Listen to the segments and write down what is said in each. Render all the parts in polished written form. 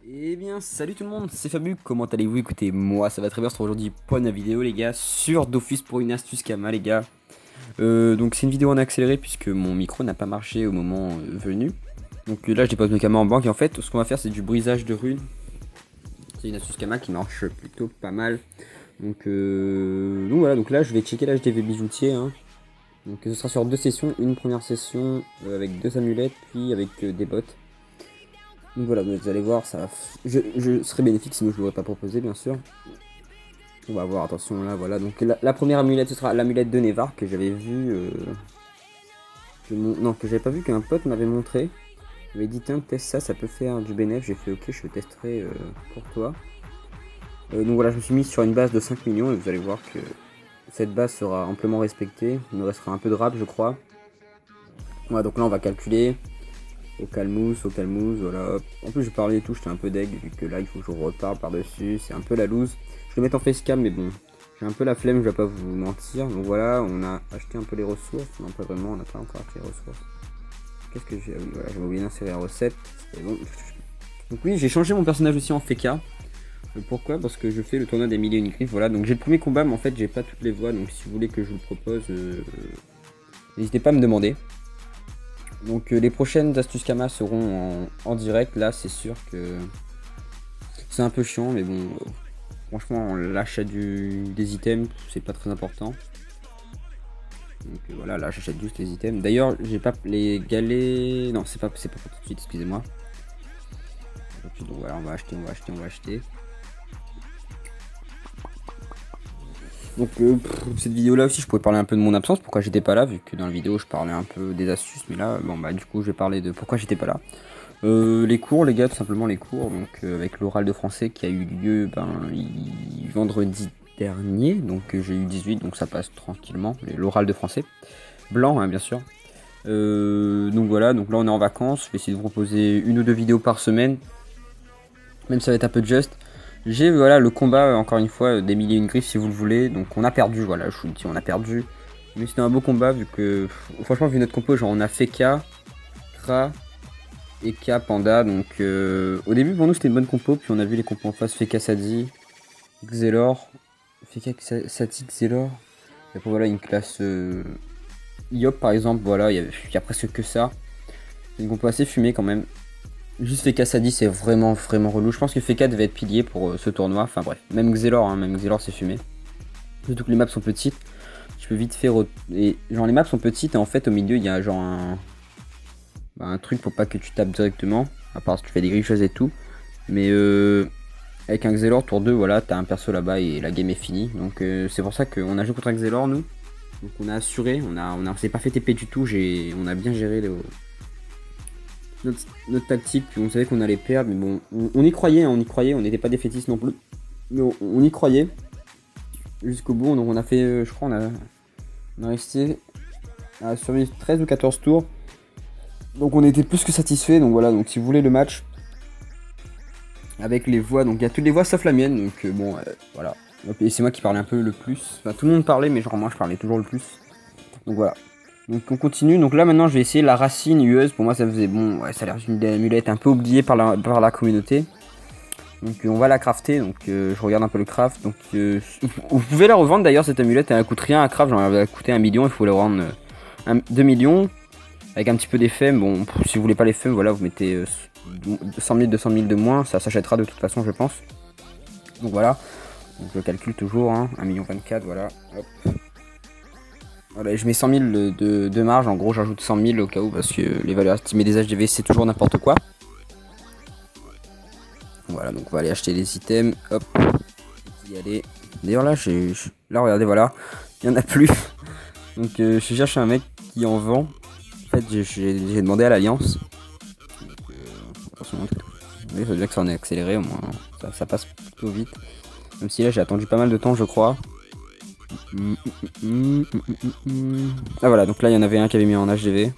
Eh bien, salut tout le monde, c'est Fabu, comment allez-vous? Écoutez, moi ça va très bien, on se retrouve aujourd'hui pour une vidéo les gars, sur Dofus pour une astuce Kama les gars. Donc c'est une vidéo en accéléré puisque mon micro n'a pas marché au moment venu. Donc là je dépose mes Kama en banque et en fait ce qu'on va faire c'est du brisage de runes. C'est une astuce Kama qui marche plutôt pas mal. Donc voilà, donc là je vais checker l'HDV bijoutier. Donc ce sera sur deux sessions, une première session avec deux amulettes puis avec des bottes. Donc voilà, vous allez voir, ça va je serais bénéfique, sinon je ne l'aurais pas proposé bien sûr. On va voir, attention là, voilà. Donc la première amulette, ce sera l'amulette de Nevar que j'avais vu. Non, que j'avais pas vu, qu'un pote m'avait montré. Il m'avait dit, tiens, teste ça, ça peut faire du bénéf. J'ai fait, ok, je testerai pour toi. Donc voilà, je me suis mis sur une base de 5 millions et vous allez voir que cette base sera amplement respectée. Il me restera un peu de rap, je crois. Voilà, donc là, on va calculer. Au calmousse, voilà. Hop. En plus, je parlais et tout, j'étais un peu deg, vu que là, il faut que je reparle par-dessus. C'est un peu la loose. Je vais mettre en facecam, mais bon, j'ai un peu la flemme, je vais pas vous mentir. Donc voilà, on a acheté un peu les ressources. Non, pas vraiment, on n'a pas encore acheté les ressources. Qu'est-ce que j'ai? Voilà, j'avais oublié d'insérer la recette. C'était bon. Donc oui, j'ai changé mon personnage aussi en FK. Pourquoi? Parce que je fais le tournoi des milliers et une griffes. Voilà, donc j'ai le premier combat, mais en fait, j'ai pas toutes les voix. Donc si vous voulez que je vous le propose, n'hésitez pas à me demander. Donc les prochaines astuces Kama seront en direct. Là, c'est sûr que c'est un peu chiant, mais bon, franchement, l'achat des items, c'est pas très important. Donc voilà, là, j'achète juste les items. D'ailleurs, j'ai pas les galets. Non, c'est pas pour tout de suite, excusez-moi. Donc voilà, on va acheter. Donc cette vidéo là aussi je pouvais parler un peu de mon absence, pourquoi j'étais pas là, vu que dans la vidéo je parlais un peu des astuces, mais là bon bah du coup je vais parler de pourquoi j'étais pas là. Les cours les gars, tout simplement les cours, donc avec l'oral de français qui a eu lieu vendredi dernier, donc j'ai eu 18, donc ça passe tranquillement, l'oral de français, blanc hein, bien sûr. Donc voilà, donc là on est en vacances, je vais essayer de vous proposer une ou deux vidéos par semaine, même si ça va être un peu juste. J'ai voilà le combat encore une fois des milliers et une griffes si vous le voulez. Donc on a perdu, voilà, je vous le dis, on a perdu. Mais c'était un beau combat vu que franchement vu notre compo, genre on a Feka, Kra, Eka, Panda. Donc au début pour nous c'était une bonne compo, puis on a vu les compos en face Feka Sadi, Xelor, Feka Sadi, Xelor. Et après voilà une classe Iop par exemple, voilà, il y a presque que ça. C'est une compo assez fumée quand même. Juste Feka Sadi c'est vraiment relou. Je pense que Feka devait être pilier pour ce tournoi. Enfin bref, même Xelor, même Xelor c'est fumé. Surtout que les maps sont petites. Tu peux vite faire. Et genre les maps sont petites et en fait au milieu il y a genre un truc pour pas que tu tapes directement. À part si tu fais des griffes et tout. Mais avec un Xelor tour 2, voilà, t'as un perso là-bas et la game est finie. Donc c'est pour ça qu'on a joué contre un Xelor nous. Donc on a assuré, on s'est pas fait TP du tout, on a bien géré notre tactique, puis on savait qu'on allait perdre, mais bon, on y croyait, on n'était pas défaitistes non plus, mais on y croyait jusqu'au bout. Donc on a fait, je crois, on a resté à survivre 13 ou 14 tours, donc on était plus que satisfait. Donc voilà, donc si vous voulez le match avec les voix, donc il y a toutes les voix sauf la mienne, donc bon, voilà, et c'est moi qui parlais un peu le plus, enfin tout le monde parlait, mais genre moi je parlais toujours le plus, donc voilà. Donc on continue, donc là maintenant je vais essayer la racine hueuse, pour moi ça faisait bon, ouais, ça a l'air d'une amulette un peu oubliée par la communauté. Donc on va la crafter, donc je regarde un peu le craft, donc vous pouvez la revendre d'ailleurs cette amulette, elle coûte rien à craft, genre elle va coûter 1 million, il faut la revendre 2 millions, avec un petit peu d'effet, bon si vous voulez pas l'effet, voilà vous mettez 100 000, 200 000 de moins, ça s'achètera de toute façon je pense. Donc voilà, donc je calcule toujours, 1 million 24, voilà, hop. Voilà, je mets 100 000 de marge, en gros j'ajoute 100 000 au cas où, parce que les valeurs estimées des HDV c'est toujours n'importe quoi. Voilà, donc on va aller acheter les items, hop, y aller. D'ailleurs là, là regardez, voilà, il n'y en a plus. Donc je cherche un mec qui en vend. En fait j'ai demandé à l'alliance. Attention, mais il faut bien que ça en ait accéléré, au moins ça passe plutôt vite. Même si là j'ai attendu pas mal de temps je crois. Ah voilà, donc là il y en avait un qui avait mis en HDV.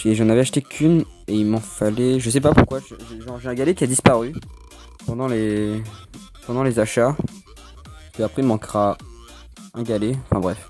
J'en avais acheté qu'une et il m'en fallait, je sais pas pourquoi, j'ai un galet qui a disparu pendant les achats. Et après il manquera un galet, enfin bref.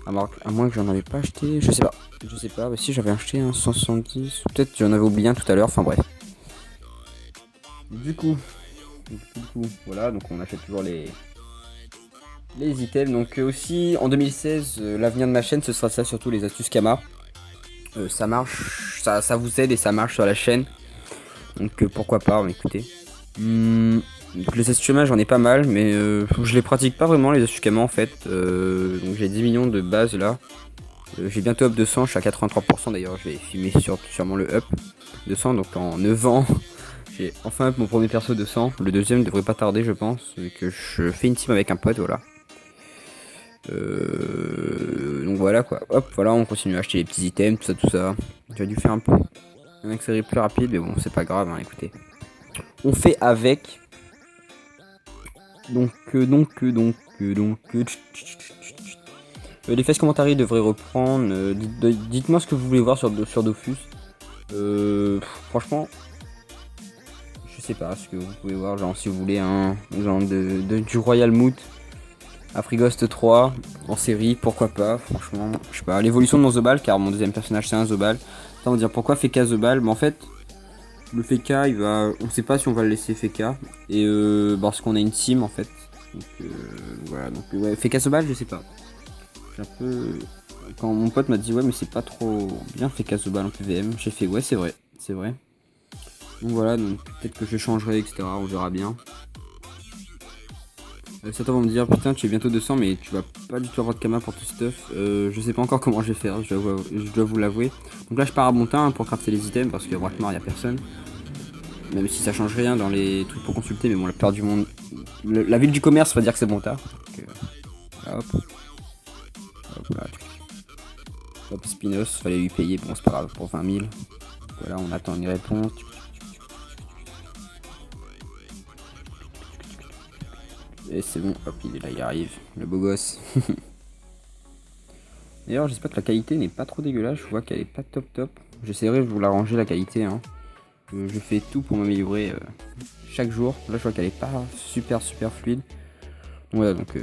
À moins que j'en avais pas acheté, je sais pas, mais si j'avais acheté un 170, peut-être j'en avais oublié un tout à l'heure, enfin bref. Du coup, voilà, donc on achète toujours les items. Donc aussi en 2016, l'avenir de ma chaîne ce sera ça, surtout les astuces Kama. Ça marche, ça vous aide et ça marche sur la chaîne. Donc pourquoi pas, écoutez. Donc les astuces Kama j'en ai pas mal, mais je les pratique pas vraiment les astuces Kama en fait. Donc j'ai 10 millions de base là. J'ai bientôt up 200, je suis à 83% d'ailleurs, je vais filmer sûrement le up 200, donc en 9 ans. J'ai enfin up mon premier perso 200, le deuxième devrait pas tarder je pense, vu que je fais une team avec un pote, voilà. Donc voilà quoi, hop, voilà, on continue à acheter les petits items, tout ça. J'ai dû faire un accéléré plus rapide, mais bon, c'est pas grave, hein, écoutez. On fait avec. Les fesses commentaires devraient reprendre. Dites-moi ce que vous voulez voir sur Dofus. Franchement, je sais pas ce que vous pouvez voir. Genre, si vous voulez un genre du Royal Moot à Frigost 3 en série, pourquoi pas. Franchement, je sais pas. L'évolution de mon Zobal, car mon deuxième personnage c'est un Zobal. Ça, on va dire pourquoi Feka Zobal. Mais en fait, le Feka, on sait pas si on va le laisser Feka. Et parce qu'on a une team en fait. Donc voilà. Donc ouais, Feka Zobal, je sais pas. Un peu... Quand mon pote m'a dit ouais mais c'est pas trop bien fait Casobal en PVM, j'ai fait ouais c'est vrai. Donc voilà, donc peut-être que je changerai etc, on verra bien. Certains vont me dire putain tu es bientôt 200 mais tu vas pas du tout avoir de Kama pour tout stuff. Je sais pas encore comment je vais faire, je dois vous l'avouer. Donc là je pars à Montin pour crafter les items parce que vraiment il y a personne. Même si ça change rien dans les trucs pour consulter, mais bon la plupart du monde... La ville du commerce va dire que c'est bon tard. Hop. Hop là. Hop, Spinos, fallait lui payer, bon c'est pas grave, pour 20 000. Voilà, on attend une réponse. Et c'est bon, hop, il est là, il arrive, le beau gosse. D'ailleurs, j'espère que la qualité n'est pas trop dégueulasse, je vois qu'elle est pas top. J'essaierai de vous l'arranger la qualité, hein. Je fais tout pour m'améliorer chaque jour. Là, je vois qu'elle est pas super fluide. Donc voilà, donc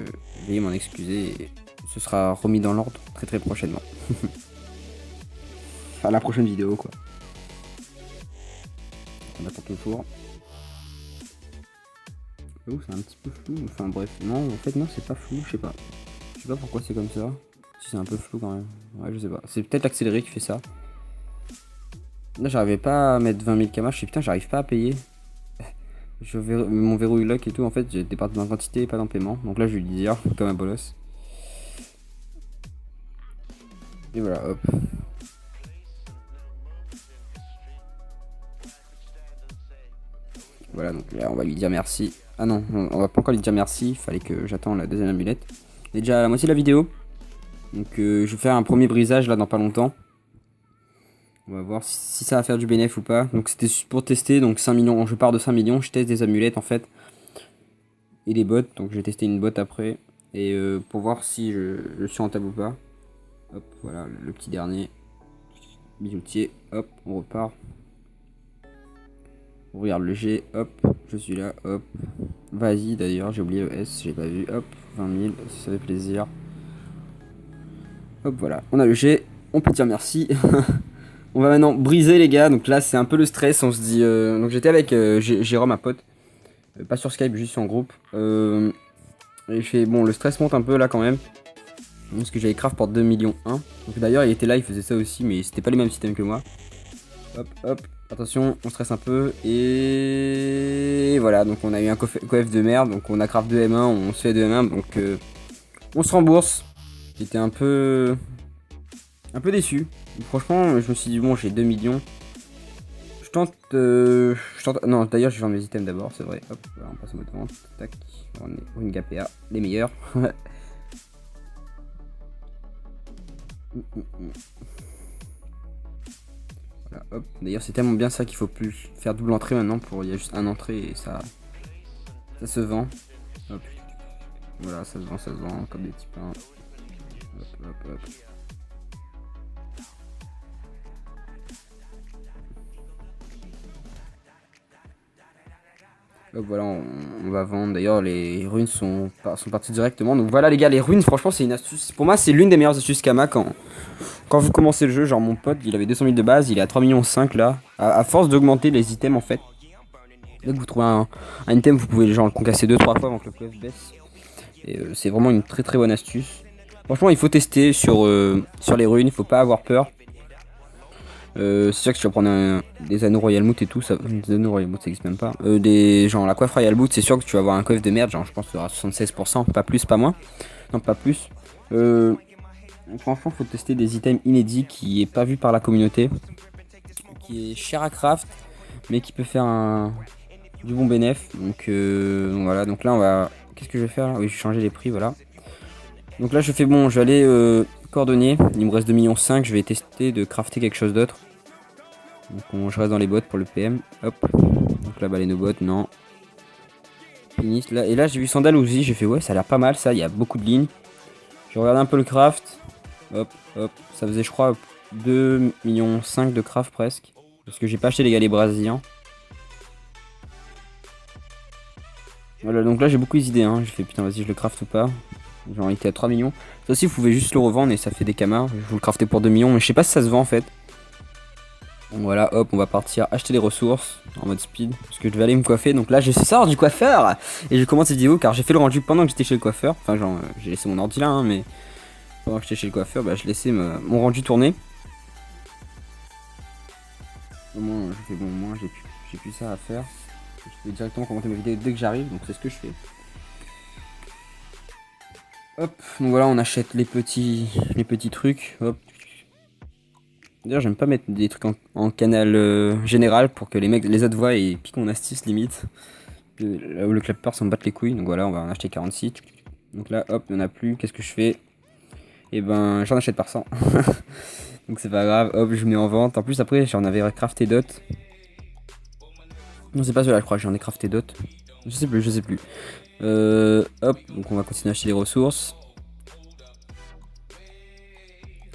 veuillez m'en excuser et ce sera remis dans l'ordre très prochainement. Enfin, la prochaine vidéo, quoi. On attend toujours. Oh, c'est un petit peu flou. Enfin bref, non, en fait non, c'est pas flou, je sais pas. Je sais pas pourquoi c'est comme ça. Si c'est un peu flou quand même. Ouais, je sais pas. C'est peut-être l'accéléré qui fait ça. Là, j'arrivais pas à mettre 20 000 Kama. Je sais putain, j'arrive pas à payer. Mon verrouille lock et tout, en fait, j'étais parti dans quantité et pas dans paiement. Donc là, je vais lui dire, comme un bolos. Et voilà, hop. Voilà, donc là, on va lui dire merci. Ah non, on va pas encore lui dire merci. Il fallait que j'attende la deuxième amulette. C'est déjà à la moitié de la vidéo. Donc je vais faire un premier brisage là dans pas longtemps. On va voir si ça va faire du bénéf ou pas. Donc c'était pour tester, donc 5 millions, je pars de 5 millions, je teste des amulettes en fait. Et des bots, donc j'ai testé une bot après. Et pour voir si je suis rentable ou pas. Hop, voilà, le petit dernier. Bijoutier, hop, on repart. On regarde le G, hop, je suis là, hop. Vas-y d'ailleurs, j'ai oublié le S, j'ai pas vu, hop, 20 000, ça fait plaisir. Hop, voilà, on a le G, on peut dire merci. On va maintenant briser les gars, donc là c'est un peu le stress, on se dit... donc j'étais avec Jérôme, ma pote, pas sur Skype, juste en groupe. Et je fais, bon le stress monte un peu là quand même, parce que j'avais craft pour 2 millions 1. Donc d'ailleurs il était là, il faisait ça aussi, mais c'était pas les mêmes systèmes que moi. Hop, hop, attention, on stresse un peu, et voilà, donc on a eu un coef de merde, donc on a craft 2 M1, on se fait 2 M1, donc on se rembourse. J'étais un peu déçu. Franchement, je me suis dit, bon, j'ai 2 millions. Je tente. Non, d'ailleurs, je vais vendre mes items d'abord, c'est vrai. Hop, voilà, on passe en mode vente. Tac. On est une GPA, les meilleurs. Voilà, hop. D'ailleurs, c'est tellement bien ça qu'il faut plus faire double entrée maintenant. Il y a juste un entrée et ça se vend. Hop. Voilà, ça se vend comme des petits pains. Hop. Donc voilà, on va vendre. D'ailleurs, les runes sont parties directement. Donc voilà, les gars, les runes, franchement, c'est une astuce. Pour moi, c'est l'une des meilleures astuces Kama quand vous commencez le jeu. Genre, mon pote, il avait 200 000 de base, il est à 3 millions 5 là. À force d'augmenter les items, en fait. Dès que vous trouvez un item, vous pouvez genre le concasser 2-3 fois avant que le coef baisse. Et c'est vraiment une très très bonne astuce. Franchement, il faut tester sur les runes, il faut pas avoir peur. C'est sûr que si tu vas prendre des anneaux Royal Moot et tout, des anneaux Royal Moot ça existe même pas. Genre la coiffe Royal Moot, c'est sûr que tu vas avoir un coef de merde, genre je pense que tu auras 76%, pas plus, pas moins. Non, pas plus. Franchement, faut tester des items inédits qui est pas vu par la communauté, qui est cher à craft, mais qui peut faire du bon bénéf. Donc voilà, donc là on va. Qu'est-ce que je vais faire là? Oui, je vais changer les prix, voilà. Donc là je fais bon, je vais aller coordonner. Il me reste 2,5 millions, je vais tester de crafter quelque chose d'autre. Donc je reste dans les bots pour le PM. Hop. Donc là bah les no bots, non. Finis là. Et là j'ai vu Sandal aussi, j'ai fait ouais ça a l'air pas mal ça, il y a beaucoup de lignes. Je regarde un peu le craft. Hop, hop. Ça faisait je crois 2,5 millions de craft presque. Parce que j'ai pas acheté les galets brésiliens. Voilà, donc là j'ai beaucoup d'idées, hein. J'ai fait putain vas-y je le craft ou pas. Genre il était à 3 millions. Ça aussi vous pouvez juste le revendre et ça fait des camas. Je vous le crafter pour 2 millions mais je sais pas si ça se vend en fait. Donc voilà, hop, on va partir acheter les ressources en mode speed. Parce que je vais aller me coiffer. Donc là je sors du coiffeur. Et je commence cette vidéo car j'ai fait le rendu pendant que j'étais chez le coiffeur. Enfin genre j'ai laissé mon ordi là hein, mais pendant que j'étais chez le coiffeur, bah, je laissais mon rendu tourner. Au moins je fais bon, au moins j'ai plus ça à faire. Je peux directement commenter ma vidéo dès que j'arrive, donc c'est ce que je fais. Hop, donc voilà, on achète les petits trucs. Hop. D'ailleurs, j'aime pas mettre des trucs en canal général pour que les autres voient et piquent mon astuce limite. Là où le clapper s'en batte les couilles, donc voilà, on va en acheter 46. Donc là, hop, il n'y en a plus. Qu'est-ce que je fais? Et ben, j'en achète par 100. Donc c'est pas grave, hop, je mets en vente. En plus, après, j'en avais crafté d'autres. Non, c'est pas cela, je crois, j'en ai crafté d'autres. Je sais plus. Hop, donc on va continuer à acheter les ressources.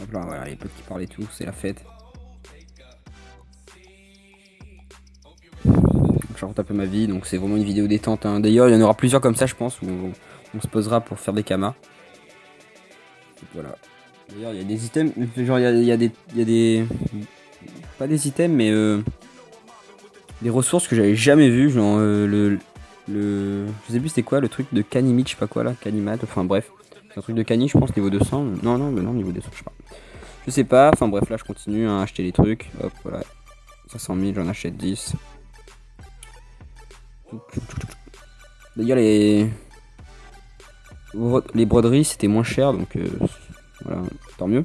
Hop là, voilà, les potes qui parlent et tout, c'est la fête. Je raconte un peu ma vie, donc c'est vraiment une vidéo détente. Hein. D'ailleurs, il y en aura plusieurs comme ça, je pense, où on se posera pour faire des kamas. Voilà. D'ailleurs, il y a des items, genre il y a des... Pas des items, mais des ressources que j'avais jamais vues, genre je sais plus c'était quoi, le truc de Canimate, je sais pas quoi là, Canimat, enfin bref. C'est un truc de Cani, je pense, niveau 200. Non, niveau 200, je sais pas. Je sais pas, enfin bref, là je continue à acheter les trucs. Hop, voilà. 500 000, j'en achète 10. D'ailleurs, les broderies c'était moins cher, donc voilà, tant mieux.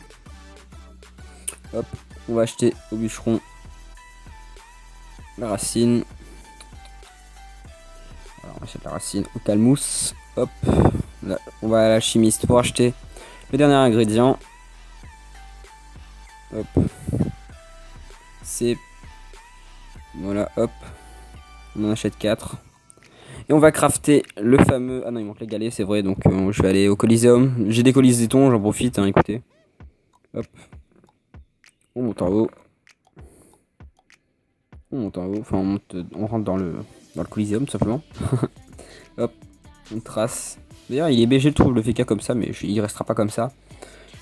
Hop, on va acheter au bûcheron la racine. Alors, on achète la racine au calmousse. Hop, là, on va à la chimiste pour acheter le dernier ingrédient. Hop, c'est voilà, hop, on en achète 4. Et on va crafter le fameux... Ah non, il manque les galets, c'est vrai, donc je vais aller au Coliseum. J'ai des colisétons, j'en profite, hein, écoutez. Hop. On monte en haut. Enfin on rentre dans le Coliseum, tout simplement. Hop, on trace. D'ailleurs, il est BG, je trouve, le FK comme ça, mais il restera pas comme ça.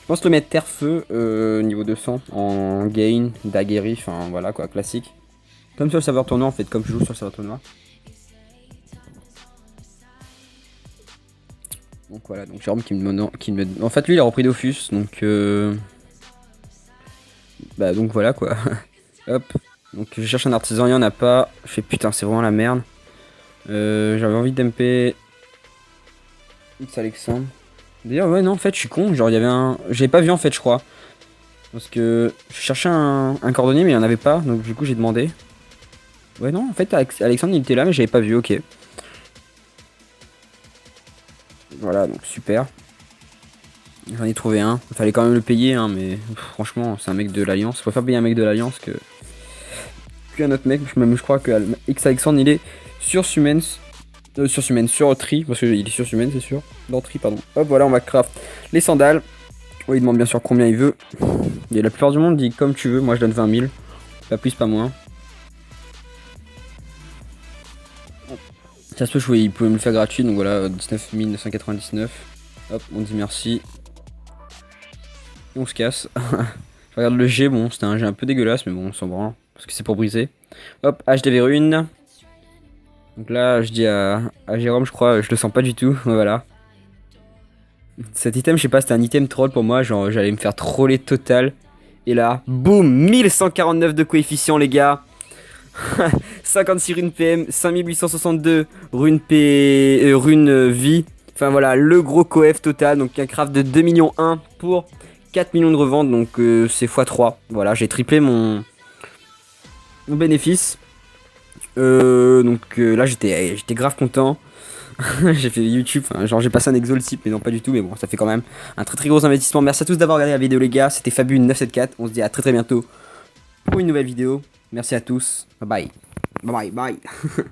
Je pense le mettre terre-feu, niveau 200, en gain, daguerri, enfin voilà quoi, classique. Comme sur le serveur tournoi, en fait, comme je joue sur le serveur tournoi. Donc voilà, donc Jérôme qui me... En fait lui il a repris Dofus, donc bah donc voilà quoi. Hop, donc je cherche un artisan, il y en a pas. Je fais putain c'est vraiment la merde. J'avais envie d'MP X Alexandre. D'ailleurs ouais non en fait je suis con, genre il y avait un... J'avais pas vu en fait je crois. Parce que je cherchais un cordonnier mais il y en avait pas, donc du coup j'ai demandé. Ouais non en fait Alexandre il était là mais j'avais pas vu, ok. Voilà donc super. J'en ai trouvé un. Il fallait quand même le payer, hein, mais franchement, c'est un mec de l'Alliance. Je préfère payer un mec de l'Alliance qu'un autre mec. Même je crois que X Alexandre, il est sur Sumens. Sur Tri, parce qu'il est sur Sumens, c'est sûr. Dans Tri, pardon. Hop, voilà, on va craft les sandales. Oh, il demande bien sûr combien il veut. Et la plupart du monde dit comme tu veux. Moi, je donne 20 000. Pas plus, pas moins. Ça se peut, il pouvait me le faire gratuit. Donc voilà, 19 999. Hop, on dit merci. Et on se casse. Je regarde le G, bon, c'était un G un peu dégueulasse, mais bon, on s'en branle. Parce que c'est pour briser. Hop, HDV rune. Donc là, je dis à Jérôme, je crois, je le sens pas du tout. Voilà. Cet item, je sais pas, c'était un item troll pour moi. Genre, j'allais me faire troller total. Et là, boum, 1149 de coefficient, les gars. 56 runes PM, 5862 runes vie. Enfin voilà, le gros coef total. Donc un craft de 2 millions 1 pour 4 millions de reventes. Donc c'est x3. Voilà, j'ai triplé mon bénéfice. Là, j'étais grave content. J'ai fait YouTube, enfin, genre j'ai passé un exo mais non pas du tout, mais bon, ça fait quand même un très très gros investissement. Merci à tous d'avoir regardé la vidéo, les gars. C'était Fabu974. On se dit à très très bientôt pour une nouvelle vidéo. Merci à tous. Bye bye. Bye bye bye.